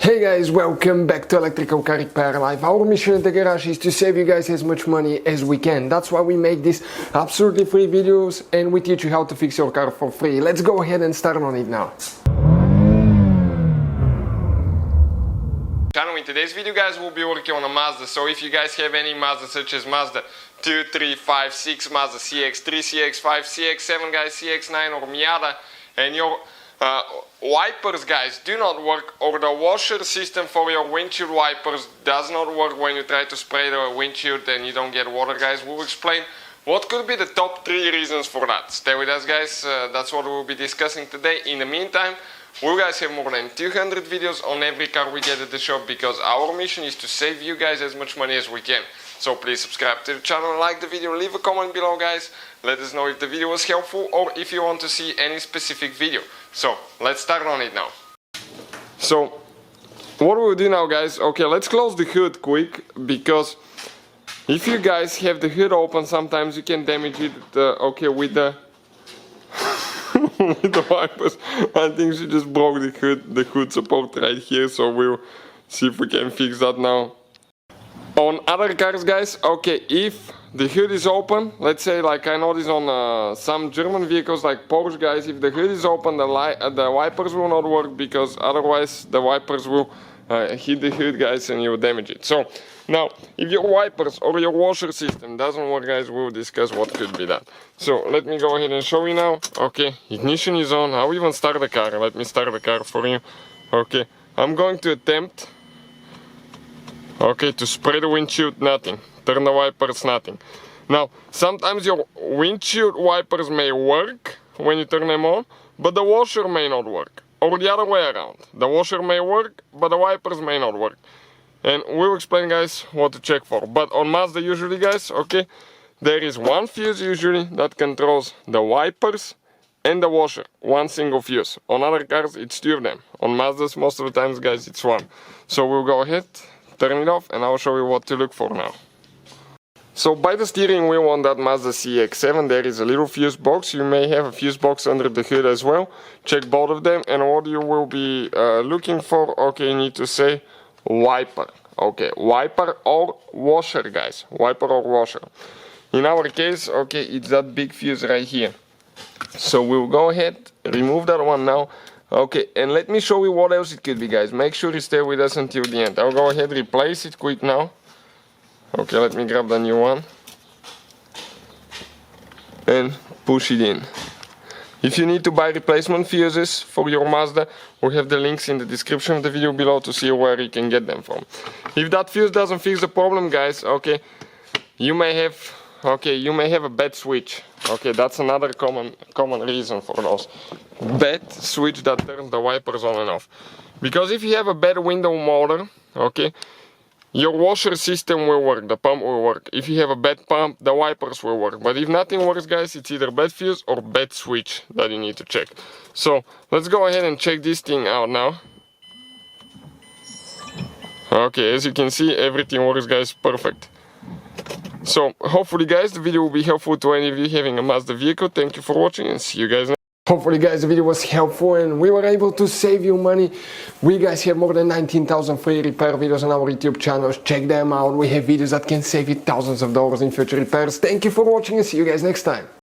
Hey guys, welcome back to Electrical Car Repair Live. Our mission in the garage is to save you guys as much money as we can. That's why we make these absolutely free videos and we teach you how to fix your car for free. Let's go ahead and start on it now. In today's video guys we'll be working on a Mazda, so if you guys have any Mazda such as Mazda 2, 3, 5, 6, Mazda CX-3, CX-5, CX-7 guys, CX-9 or Miata, and your wipers guys do not work, or the washer system for your windshield wipers does not work when you try to spray the windshield and you don't get water guys, we'll explain what could be the top 3 reasons for that. Stay with us guys, that's what we'll be discussing today. In the meantime, we guys have more than 200 videos on every car we get at the shop, because our mission is to save you guys as much money as we can. So please subscribe to the channel, like the video, leave a comment below guys, let us know if the video was helpful or if you want to see any specific video. So let's start on it now. So what we'll do now guys, okay, let's close the hood quick, because if you guys have the hood open sometimes you can damage it okay, with the with the wipers. I think she just broke the hood support right here, so we'll see if we can fix that now. On other cars guys, okay, if the hood is open, let's say like I noticed on some German vehicles like Porsche guys, if the hood is open the wipers will not work, because otherwise the wipers will hit the hood guys and you will damage it. So now if your wipers or your washer system doesn't work guys, we'll discuss what could be that. So let me go ahead and show you now. Okay, ignition is on. I'll even start the car. Let me start the car for you. Okay, I'm going to attempt, okay, to spray the windshield, nothing. Turn the wipers, nothing. Now sometimes your windshield wipers may work when you turn them on, but the washer may not work, or the other way around. The washer may work but the wipers may not work, and we'll explain guys what to check for. But on Mazda usually guys, okay, there is one fuse usually that controls the wipers and the washer, one single fuse. On other cars it's 2 of them. On Mazdas most of the times guys it's 1. So we'll go ahead, turn it off, and I'll show you what to look for now. So by the steering wheel on that Mazda CX-7 there is a little fuse box. You may have a fuse box under the hood as well. Check both of them, and what you will be looking for, okay, you need to say wiper. Okay, wiper or washer guys, wiper or washer. In our case, okay, it's that big fuse right here. So we'll go ahead, remove that one now. Okay, and let me show you what else it could be guys. Make sure you stay with us until the end. I'll go ahead, replace it quick now. Okay, let me grab the new one and push it in. If you need to buy replacement fuses for your Mazda, we have the links in the description of the video below to see where you can get them from. If that fuse doesn't fix the problem guys, okay, you may have a bad switch. Okay, that's another common reason for those. Bad switch that turns the wipers on and off. Because if you have a bad window motor, okay, your washer system will work, the pump will work. If you have a bad pump, the wipers will work. But if nothing works guys, it's either bad fuse or bad switch that you need to check. So let's go ahead and check this thing out now. Okay, as you can see everything works guys, perfect. So hopefully guys the video will be helpful to any of you having a Mazda vehicle. Thank you for watching and see you guys next. Hopefully guys the video was helpful and we were able to save you money. We guys have more than 19,000 free repair videos on our YouTube channels. Check them out. We have videos that can save you thousands of dollars in future repairs. Thank you for watching and see you guys next time.